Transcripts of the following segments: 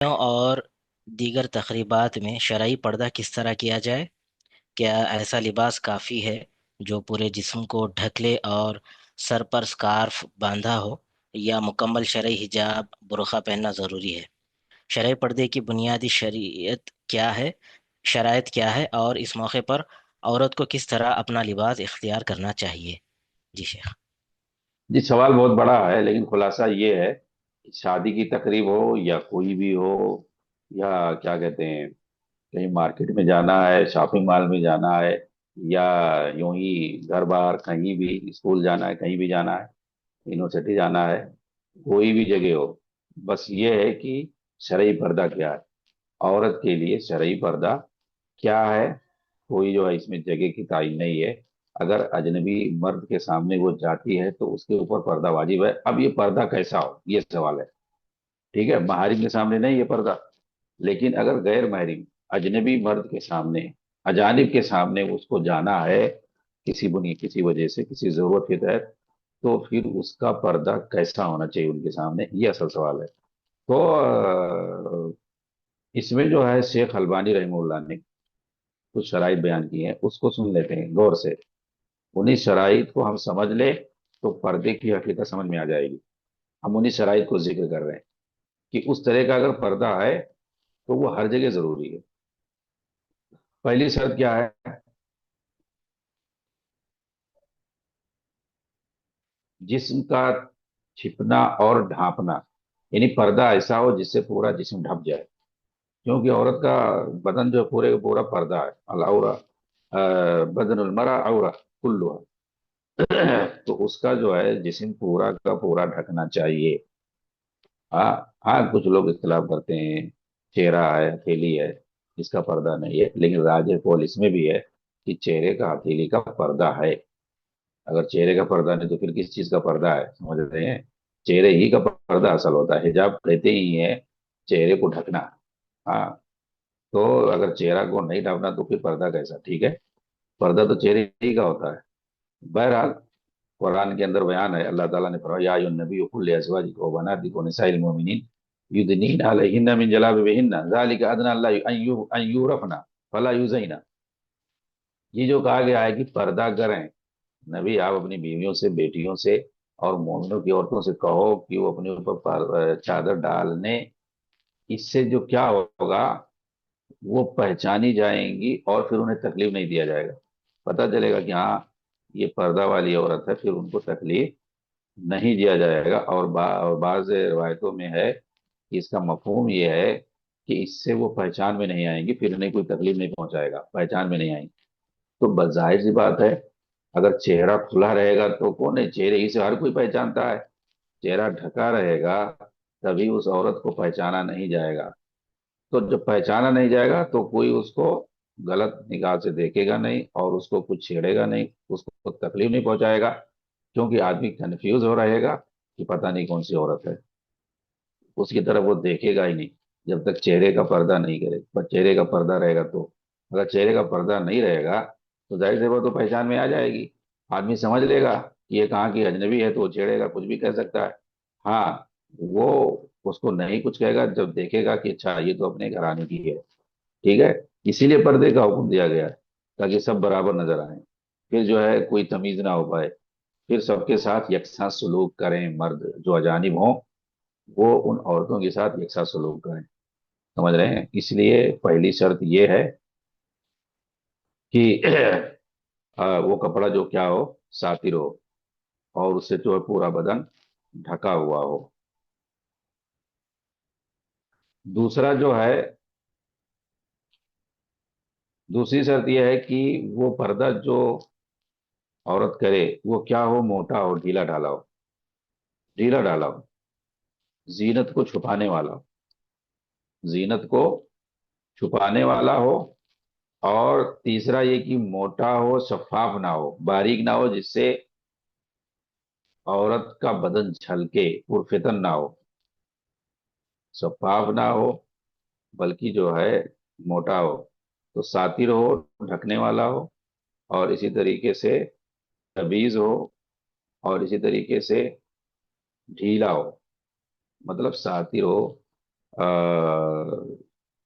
اور دیگر تقریبات میں شرعی پردہ کس طرح کیا جائے؟ کیا ایسا لباس کافی ہے جو پورے جسم کو ڈھک لے اور سر پر سکارف باندھا ہو، یا مکمل شرعی حجاب برقع پہننا ضروری ہے؟ شرعی پردے کی بنیادی شریعت کیا ہے شرائط کیا ہے، اور اس موقع پر عورت کو کس طرح اپنا لباس اختیار کرنا چاہیے؟ جی شیخ۔ جی، سوال بہت بڑا ہے لیکن خلاصہ یہ ہے کہ شادی کی تقریب ہو یا کوئی بھی ہو، یا کیا کہتے ہیں، کہیں مارکیٹ میں جانا ہے، شاپنگ مال میں جانا ہے، یا یوں ہی گھر باہر کہیں بھی اسکول جانا ہے، کہیں بھی جانا ہے، یونیورسٹی جانا ہے، کوئی بھی جگہ ہو، بس یہ ہے کہ شرعی پردہ کیا ہے، عورت کے لیے شرعی پردہ کیا ہے۔ کوئی جو ہے اس میں جگہ کی تعین نہیں ہے۔ اگر اجنبی مرد کے سامنے وہ جاتی ہے تو اس کے اوپر پردہ واجب ہے۔ اب یہ پردہ کیسا ہو، یہ سوال ہے۔ ٹھیک ہے، محارم کے سامنے نہیں یہ پردہ، لیکن اگر غیر محرم اجنبی مرد کے سامنے، اجانب کے سامنے اس کو جانا ہے، کسی وجہ سے، کسی ضرورت کے تحت، تو پھر اس کا پردہ کیسا ہونا چاہیے ان کے سامنے، یہ اصل سوال ہے۔ تو اس میں جو ہے شیخ البانی رحمہ اللہ نے کچھ شرائط بیان کی ہیں، اس کو سن لیتے ہیں غور سے۔ انہیں شرائط کو ہم سمجھ لیں تو پردے کی حقیقت سمجھ میں آ جائے گی۔ ہم انہیں شرائط کو ذکر کر رہے ہیں کہ اس طرح کا اگر پردہ ہے تو وہ ہر جگہ ضروری ہے۔ پہلی شرط کیا ہے؟ جسم کا چھپنا اور ڈھانپنا، یعنی پردہ ایسا ہو جس سے پورا جسم ڈھپ جائے، کیونکہ عورت کا بدن جو پورے کا پورا پردہ ہے، العورہ بدن المرأة عورہ کلھا، تو اس کا جو ہے جسم پورا کا پورا ڈھکنا چاہیے۔ ہاں، ہاں کچھ لوگ اختلاف کرتے ہیں، چہرہ ہے، ہتھیلی ہے، اس کا پردہ نہیں ہے، لیکن راجح قول اس میں بھی ہے کہ چہرے کا ہتھیلی کا پردہ ہے۔ اگر چہرے کا پردہ نہیں تو پھر کس چیز کا پردہ ہے، سمجھ رہے ہیں؟ چہرے ہی کا پردہ اصل ہوتا ہے، حجاب کہتے ہی ہے چہرے کو ڈھکنا۔ ہاں، تو اگر چہرہ کو نہیں ڈھکنا تو پھر پردہ کیسا؟ ٹھیک ہے، پردہ تو چہرے ہی کا ہوتا ہے۔ بہرحال قرآن کے اندر بیان ہے، اللہ تعالیٰ نے فرمایا یا ایھا النبی قل لازواجک و بناتک و نساء المؤمنین یدنین علیہن من جلابیبہن ذالک ادنی ان یعرفن فلا یؤذین۔ یہ جو کہا گیا ہے کہ پردہ کریں، نبی آپ اپنی بیویوں سے، بیٹیوں سے اور مومنوں کی عورتوں سے کہو کہ وہ اپنے اوپر چادر ڈالنے، اس سے جو کیا ہوگا، وہ پہچانی جائیں گی اور پھر انہیں تکلیف نہیں دیا جائے گا۔ پتہ چلے گا کہ ہاں یہ پردہ والی عورت ہے، پھر ان کو تکلیف نہیں دیا جائے گا۔ اور بعض روایتوں میں ہے کہ اس کا مفہوم یہ ہے کہ اس سے وہ پہچان میں نہیں آئیں گی، پھر انہیں کوئی تکلیف نہیں پہنچائے گا، پہچان میں نہیں آئیں گی۔ تو بظاہر سی بات ہے، اگر چہرہ کھلا رہے گا تو کون ہے، چہرے ہی سے ہر کوئی پہچانتا ہے۔ چہرہ ڈھکا رہے گا تبھی اس عورت کو پہچانا نہیں جائے گا۔ تو جب پہچانا نہیں جائے گا تو کوئی اس کو غلط نگاہ سے دیکھے گا نہیں، اور اس کو کچھ چھیڑے گا نہیں، اس کو تکلیف نہیں پہنچائے گا، کیونکہ آدمی کنفیوز ہو رہے گا کہ پتہ نہیں کون سی عورت ہے، اس کی طرف وہ دیکھے گا ہی نہیں جب تک چہرے کا پردہ نہیں کرے۔ پر چہرے کا پردہ رہے گا تو، اگر چہرے کا پردہ نہیں رہے گا تو ظاہر سی بات تو پہچان میں آ جائے گی، آدمی سمجھ لے گا کہ یہ کہاں کی اجنبی ہے، تو وہ چھیڑے گا، کچھ بھی کہہ سکتا ہے۔ ہاں، وہ اس کو نہیں کچھ کہے گا جب دیکھے گا کہ اچھا یہ تو اپنے گھرانے کی ہے۔ ٹھیک ہے، اسی لیے پردے کا حکم دیا گیا ہے، تاکہ سب برابر نظر آئیں، پھر جو ہے کوئی تمیز نہ ہو پائے، پھر سب کے ساتھ یکساں سلوک کریں، مرد جو اجانب ہوں وہ ان عورتوں کے ساتھ یکساں سلوک کریں۔ سمجھ رہے ہیں؟ اس لیے پہلی شرط یہ ہے کہ وہ کپڑا جو کیا ہو، ساتر ہو، اور اس سے جو ہے پورا بدن ڈھکا ہوا ہو۔ دوسرا جو ہے، دوسری شرط یہ ہے کہ وہ پردہ جو عورت کرے وہ کیا ہو، موٹا ہو، ڈھیلا ڈھالا ہو، ڈھیلا ڈھالا ہو، زینت کو چھپانے والا ہو، زینت کو چھپانے والا ہو، اور تیسرا یہ کہ موٹا ہو، شفاف نہ ہو، باریک نہ ہو جس سے عورت کا بدن چھلکے، پرفتن نہ ہو، شفاف نہ ہو بلکہ جو ہے موٹا ہو، تو ساتر ہو، ڈھکنے والا ہو، اور اسی طریقے سے تبیز ہو، اور اسی طریقے سے ڈھیلا ہو، مطلب ساتر ہو،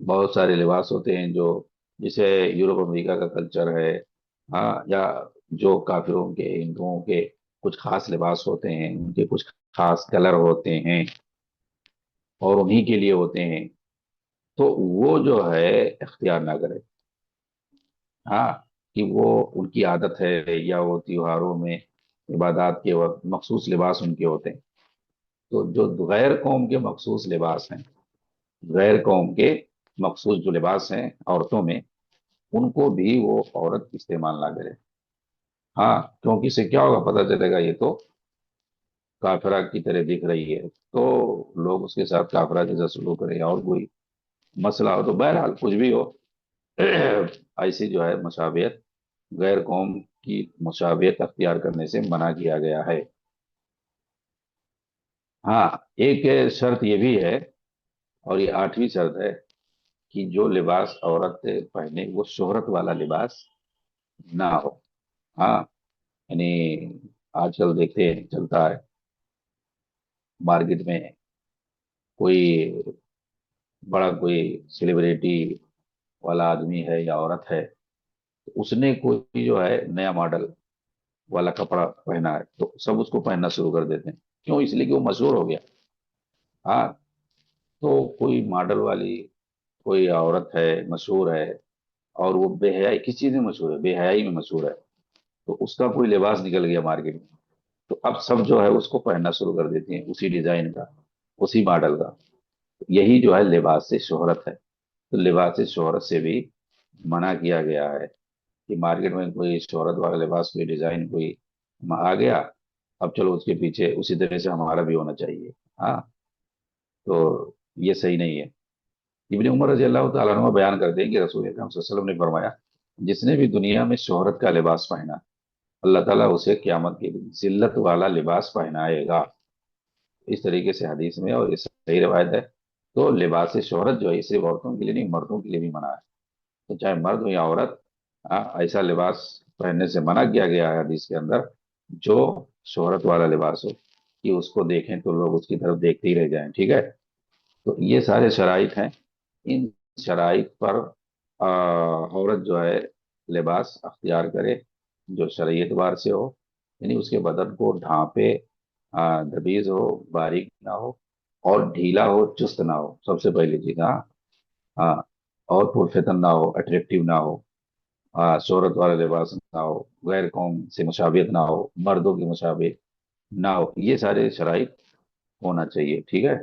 بہت سارے لباس ہوتے ہیں جو، جیسے یورپ امریکہ کا کلچر ہے، ہاں، یا جو کافروں کے، ہندوؤں کے کچھ خاص لباس ہوتے ہیں، ان کے کچھ خاص کلر ہوتے ہیں اور انہی کے لیے ہوتے ہیں، تو وہ جو ہے اختیار نہ کرے، ہاں، کہ وہ ان کی عادت ہے، یا وہ تیوہاروں میں عبادات کے وقت مخصوص لباس ان کے ہوتے ہیں، تو جو غیر قوم کے مخصوص لباس ہیں، غیر قوم کے مخصوص جو لباس ہیں عورتوں میں، ان کو بھی وہ عورت استعمال نہ کرے، ہاں، کیونکہ اس سے کیا ہوگا پتہ چلے گا یہ تو کافرہ کی طرح دکھ رہی ہے، تو لوگ اس کے ساتھ کافرہ جیسا سلوک کریں، اور کوئی مسئلہ ہو تو بہرحال کچھ بھی ہو، ایسی جو ہے مشابہت، غیر قوم کی مشابہت اختیار کرنے سے منع کیا گیا ہے۔ ہاں، ایک شرط یہ بھی ہے، اور یہ آٹھویں شرط ہے، کہ جو لباس عورت پہنے وہ شہرت والا لباس نہ ہو، ہاں، یعنی آج کل دیکھتے ہیں چلتا ہے مارکیٹ میں، کوئی بڑا کوئی سیلیبریٹی والا آدمی ہے یا عورت ہے، اس نے کوئی جو ہے نیا ماڈل والا کپڑا پہنا ہے، تو سب اس کو پہننا شروع کر دیتے ہیں، کیوں؟ اس لیے کہ وہ مشہور ہو گیا، ہاں، تو کوئی ماڈل والی کوئی عورت ہے، مشہور ہے، اور وہ بے حیائی کس چیز میں مشہور ہے؟ بے حیائی میں مشہور ہے، تو اس کا کوئی لباس نکل گیا مارکیٹ میں، تو اب سب جو ہے اس کو پہننا شروع کر دیتے ہیں، اسی ڈیزائن کا، اسی ماڈل کا، یہی جو ہے لباس سے شہرت ہے، تو لباس سے شہرت سے بھی منع کیا گیا ہے، کہ مارکیٹ میں کوئی شہرت والا لباس، کوئی ڈیزائن کوئی آ گیا، اب چلو اس کے پیچھے اسی طرح سے ہمارا بھی ہونا چاہیے، ہاں، تو یہ صحیح نہیں ہے۔ ابن عمر رضی اللہ تعالیٰ عنہ بیان کرتے ہیں کہ رسول اکرم صلی اللہ علیہ وسلم نے فرمایا، جس نے بھی دنیا میں شہرت کا لباس پہنا، اللہ تعالیٰ اسے قیامت کے دن ذلت والا لباس پہنائے گا، اس طریقے سے حدیث میں، اور یہ صحیح روایت ہے۔ تو لباس شہرت جو ہے، یہ صرف عورتوں کے لیے نہیں، مردوں کے لیے بھی منع ہے، تو چاہے مرد ہو یا عورت، ایسا لباس پہننے سے منع کیا گیا ہے حدیث کے اندر، جو شہرت والا لباس ہو، کہ اس کو دیکھیں تو لوگ اس کی طرف دیکھتے ہی رہ جائیں، ٹھیک ہے؟ تو یہ سارے شرائط ہیں، ان شرائط پر عورت جو ہے لباس اختیار کرے جو شرعی اعتبار سے ہو، یعنی اس کے بدن کو ڈھانپے، دبیز ہو، باریک نہ ہو، اور ڈھیلا ہو، چست نہ ہو، سب سے پہلی چیز، ہاں، ہاں، اور پرفتن نہ ہو، اٹریکٹیو نہ ہو، شہرت والا لباس نہ ہو، غیر قوم سے مشابہت نہ ہو، مردوں کی مشابہت نہ ہو، یہ سارے شرائط ہونا چاہیے، ٹھیک ہے؟